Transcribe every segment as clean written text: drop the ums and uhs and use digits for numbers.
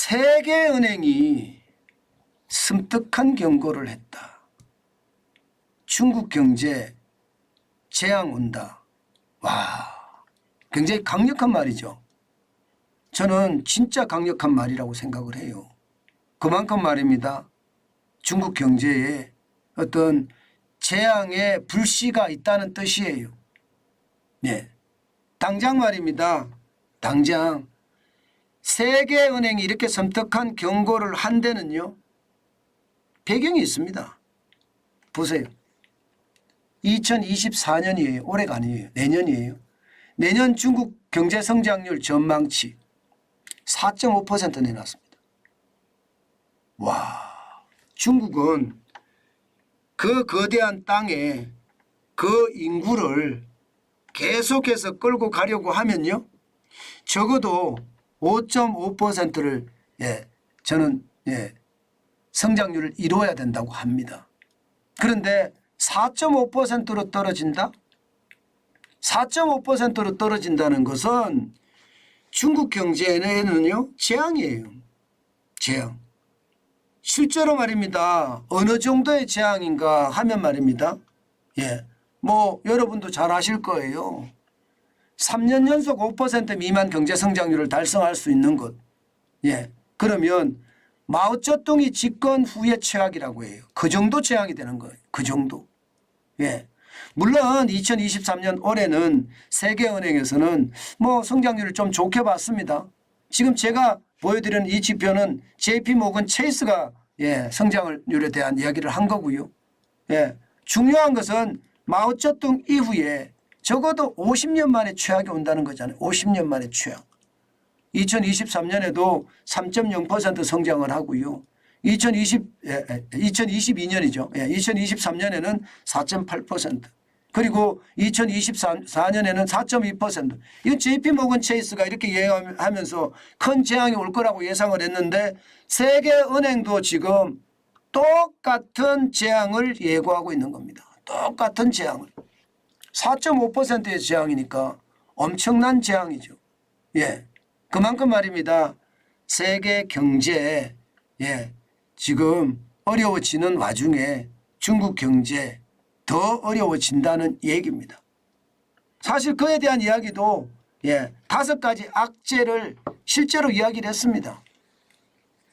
세계은행이 섬뜩한 경고를 했다. 중국 경제 재앙 온다. 와, 굉장히 강력한 말이죠. 저는 진짜 강력한 말이라고 생각을 해요. 그만큼 말입니다. 중국 경제에 어떤 재앙의 불씨가 있다는 뜻이에요. 네. 당장 말입니다. 당장 세계은행이 이렇게 섬뜩한 경고를 한 데는요, 배경이 있습니다. 보세요. 2024년이에요. 올해가 아니에요. 내년이에요. 내년 중국 경제 성장률 전망치 4.5% 내놨습니다. 와, 중국은 그 거대한 땅에 그 인구를 계속해서 끌고 가려고 하면요, 적어도 5.5%를 저는 성장률을 이루어야 된다고 합니다. 그런데 4.5%로 떨어진다? 4.5%로 떨어진다는 것은 중국 경제에는요, 재앙이에요. 재앙. 실제로 말입니다. 어느 정도의 재앙인가 하면 말입니다. 여러분도 잘 아실 거예요. 3년 연속 5% 미만 경제 성장률을 달성할 수 있는 것. 그러면 마오쩌둥이 집권 후의 최악이라고 해요. 그 정도 재앙이 되는 거예요. 그 정도. 물론 2023년 올해는 세계은행에서는 성장률을 좀 좋게 봤습니다. 지금 제가 보여드리는 이 지표는 JP모건 체이스가 성장률에 대한 이야기를 한 거고요. 중요한 것은 마오쩌둥 이후에 적어도 50년 만에 최악이 온다는 거잖아요. 50년 만에 최악. 2023년에도 3.0% 성장을 하고요. 2022년이죠. 2023년에는 4.8%. 그리고 2024년에는 4.2%. 이건 JP모건 체이스가 이렇게 예상하면서 큰 재앙이 올 거라고 예상을 했는데 세계은행도 지금 똑같은 재앙을 예고하고 있는 겁니다. 똑같은 재앙을. 4.5%의 재앙이니까 엄청난 재앙이죠. 그만큼 말입니다. 세계 경제에 지금 어려워지는 와중에 중국 경제 더 어려워진다는 얘기입니다. 사실 그에 대한 이야기도 5가지 악재를 실제로 이야기를 했습니다.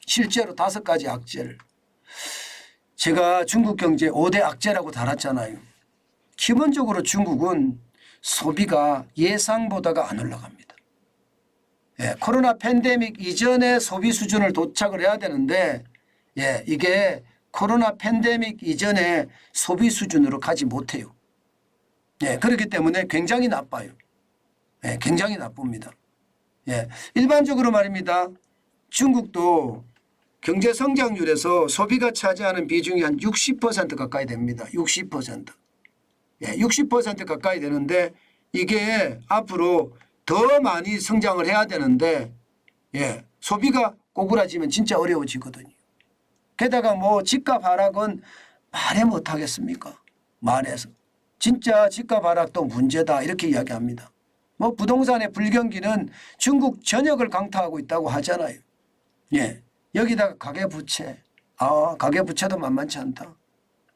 실제로 5가지 악재를. 제가 중국 경제 5대 악재라고 달았잖아요. 기본적으로 중국은 소비가 예상보다가 안 올라갑니다. 코로나 팬데믹 이전의 소비 수준을 도착을 해야 되는데 이게 코로나 팬데믹 이전의 소비 수준으로 가지 못해요. 그렇기 때문에 굉장히 나빠요. 굉장히 나쁩니다. 일반적으로 말입니다. 중국도 경제 성장률에서 소비가 차지하는 비중이 한 60% 가까이 됩니다. 60%. 60% 가까이 되는데 이게 앞으로 더 많이 성장을 해야 되는데 소비가 꼬꾸라지면 진짜 어려워지거든요. 게다가 집값 하락은 말해 못하겠습니까? 말해서. 진짜 집값 하락도 문제다 이렇게 이야기합니다. 부동산의 불경기는 중국 전역을 강타하고 있다고 하잖아요. 여기다가 가계부채. 가계부채도 만만치 않다.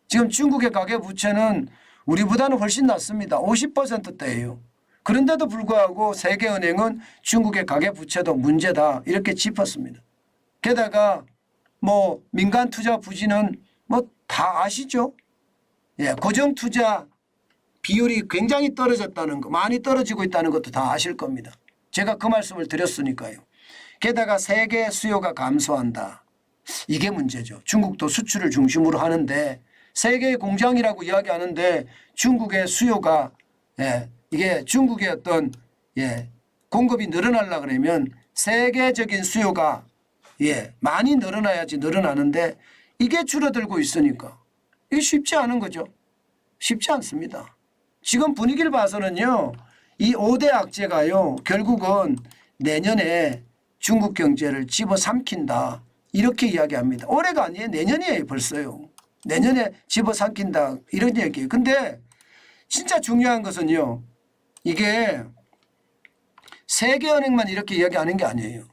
지금 중국의 가계부채는 우리보다는 훨씬 낮습니다. 50%대예요. 그런데도 불구하고 세계은행은 중국의 가계부채도 문제다 이렇게 짚었습니다. 게다가 민간 투자 부진은 다 아시죠? 고정투자 비율이 굉장히 떨어졌다는 거, 많이 떨어지고 있다는 것도 다 아실 겁니다. 제가 그 말씀을 드렸으니까요. 게다가 세계 수요가 감소한다. 이게 문제죠. 중국도 수출을 중심으로 하는데 세계의 공장이라고 이야기하는데 중국의 수요가 이게 중국의 어떤 공급이 늘어나려고 그러면 세계적인 수요가 많이 늘어나야지 늘어나는데 이게 줄어들고 있으니까 이게 쉽지 않은 거죠. 쉽지 않습니다. 지금 분위기를 봐서는요. 이 5대 악재가요. 결국은 내년에 중국 경제를 집어삼킨다. 이렇게 이야기합니다. 올해가 아니에요. 내년이에요. 벌써요. 내년에 집어삼킨다. 이런 얘기예요. 근데 진짜 중요한 것은요. 이게 세계은행만 이렇게 이야기하는 게 아니에요.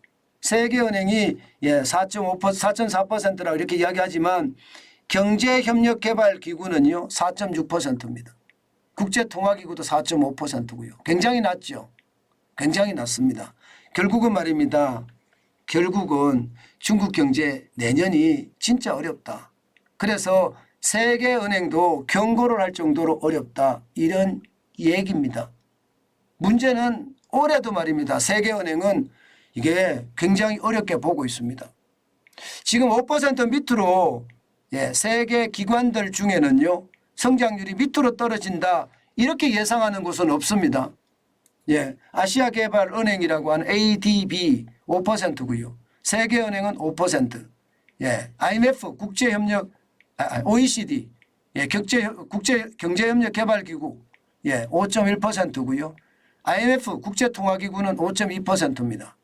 세계은행이 4.4%라고 이렇게 이야기하지만 경제협력개발기구는요 4.6%입니다. 국제통화기구도 4.5%고요. 굉장히 낮죠. 굉장히 낮습니다. 결국은 말입니다. 결국은 중국 경제 내년이 진짜 어렵다. 그래서 세계은행도 경고를 할 정도로 어렵다. 이런 얘기입니다. 문제는 올해도 말입니다. 세계은행은 이게 굉장히 어렵게 보고 있습니다. 지금 5% 밑으로 세계 기관들 중에는요. 성장률이 밑으로 떨어진다. 이렇게 예상하는 곳은 없습니다. 아시아개발은행이라고 하는 ADB 5%고요. 세계은행은 5%. IMF 국제협력 OECD 국제경제협력개발기구 5.1%고요. IMF 국제통화기구는 5.2%입니다.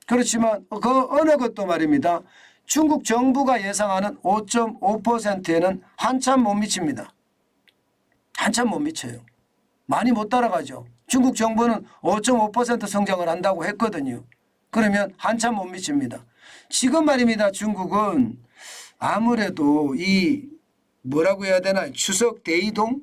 그렇지만 그 어느 것도 말입니다. 중국 정부가 예상하는 5.5%에는 한참 못 미칩니다. 한참 못 미쳐요. 많이 못 따라가죠. 중국 정부는 5.5% 성장을 한다고 했거든요. 그러면 한참 못 미칩니다. 지금 말입니다. 중국은 아무래도 이 뭐라고 해야 되나 추석 대이동?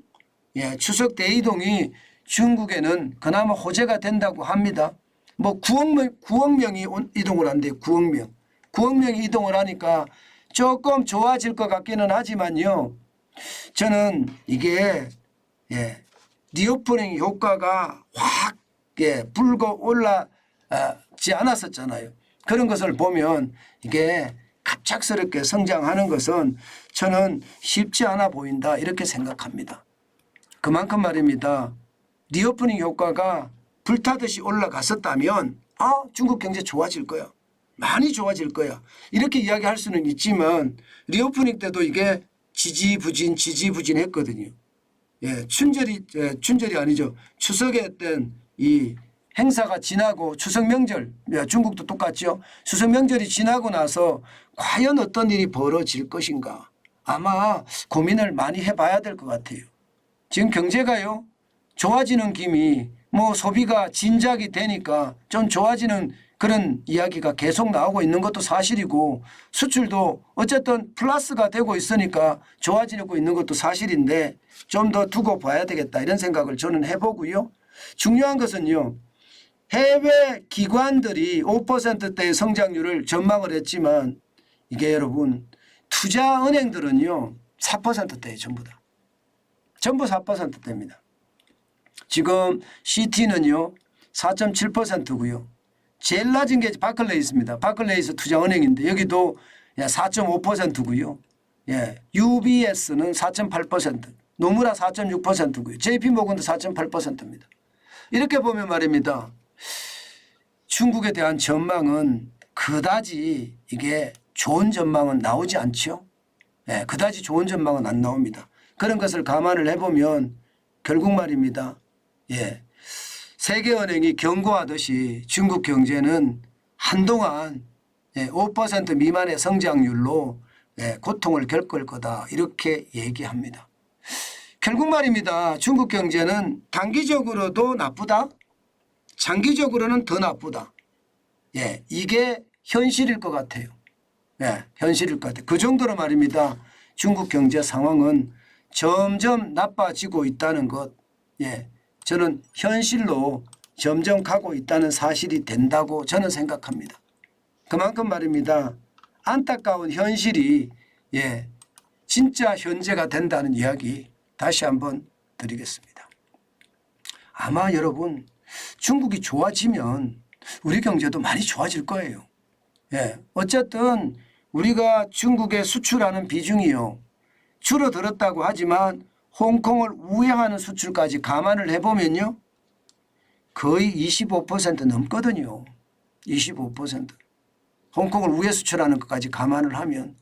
추석 대이동이 중국에는 그나마 호재가 된다고 합니다. 뭐 9억 명이 이동을 한대요. 9억 명. 9억 명이 이동을 하니까 조금 좋아질 것 같기는 하지만요. 저는 이게 리오프닝 효과가 확 불고 올라지 않았었잖아요. 그런 것을 보면 이게 갑작스럽게 성장하는 것은 저는 쉽지 않아 보인다 이렇게 생각합니다. 그만큼 말입니다. 리오프닝 효과가 불타듯이 올라갔었다면 중국 경제 좋아질 거야. 많이 좋아질 거야. 이렇게 이야기할 수는 있지만 리오프닝 때도 이게 지지부진 했거든요. 춘절이 아니죠. 추석에 땐 이 행사가 지나고 추석 명절 중국도 똑같죠. 추석 명절이 지나고 나서 과연 어떤 일이 벌어질 것인가 아마 고민을 많이 해봐야 될 것 같아요. 지금 경제가요 좋아지는 김이 뭐 소비가 진작이 되니까 좀 좋아지는 그런 이야기가 계속 나오고 있는 것도 사실이고 수출도 어쨌든 플러스가 되고 있으니까 좋아지고 있는 것도 사실인데 좀 더 두고 봐야 되겠다 이런 생각을 저는 해보고요. 중요한 것은요. 해외 기관들이 5%대의 성장률을 전망을 했지만 이게 여러분 투자은행들은요 4%대에 전부 다. 전부 4%대입니다. 지금 CT는요 4.7%고요. 제일 낮은 게 바클레이스입니다. 바클레이스 투자은행인데 여기도 4.5%고요. UBS는 4.8%, 노무라 4.6%고요. JP모건도 4.8%입니다. 이렇게 보면 말입니다. 중국에 대한 전망은 그다지 이게 좋은 전망은 나오지 않죠. 그다지 좋은 전망은 안 나옵니다. 그런 것을 감안을 해보면 결국 말입니다. 세계은행이 경고하듯이 중국 경제는 한동안 5% 미만의 성장률로 고통을 겪을 거다 이렇게 얘기합니다. 결국 말입니다. 중국 경제는 단기적으로도 나쁘다. 장기적으로는 더 나쁘다. 이게 현실일 것 같아요. 현실일 것 같아요. 그 정도로 말입니다. 중국 경제 상황은 점점 나빠지고 있다는 것. 저는 현실로 점점 가고 있다는 사실이 된다고 저는 생각합니다. 그만큼 말입니다. 안타까운 현실이 진짜 현재가 된다는 이야기 다시 한번 드리겠습니다. 아마 여러분 중국이 좋아지면 우리 경제도 많이 좋아질 거예요. 어쨌든 우리가 중국에 수출하는 비중이요. 줄어들었다고 하지만 홍콩을 우회하는 수출까지 감안을 해보면요. 거의 25% 넘거든요. 25%. 홍콩을 우회 수출하는 것까지 감안을 하면.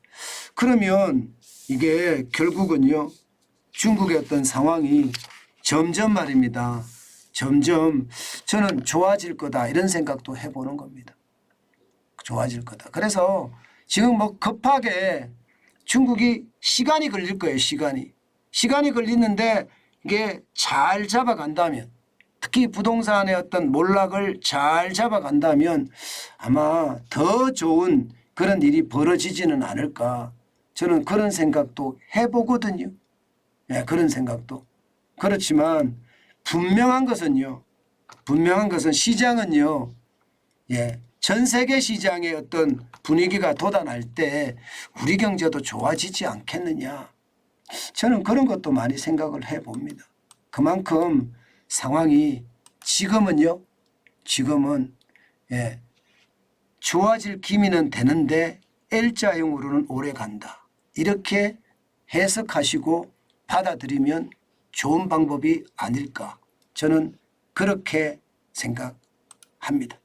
그러면 이게 결국은요. 중국의 어떤 상황이 점점 말입니다. 점점 저는 좋아질 거다 이런 생각도 해보는 겁니다. 좋아질 거다. 그래서 지금 뭐 급하게 중국이 시간이 걸릴 거예요. 시간이 걸리는데 이게 잘 잡아간다면 특히 부동산의 어떤 몰락을 잘 잡아간다면 아마 더 좋은 그런 일이 벌어지지는 않을까. 저는 그런 생각도 해보거든요. 예, 그런 생각도. 그렇지만 분명한 것은요. 분명한 것은 시장은요. 예, 전 세계 시장의 어떤 분위기가 돋아날 때 우리 경제도 좋아지지 않겠느냐. 저는 그런 것도 많이 생각을 해봅니다. 그만큼 상황이 지금은요. 지금은 예, 좋아질 기미는 되는데 L자형으로는 오래 간다. 이렇게 해석하시고 받아들이면 좋은 방법이 아닐까. 저는 그렇게 생각합니다.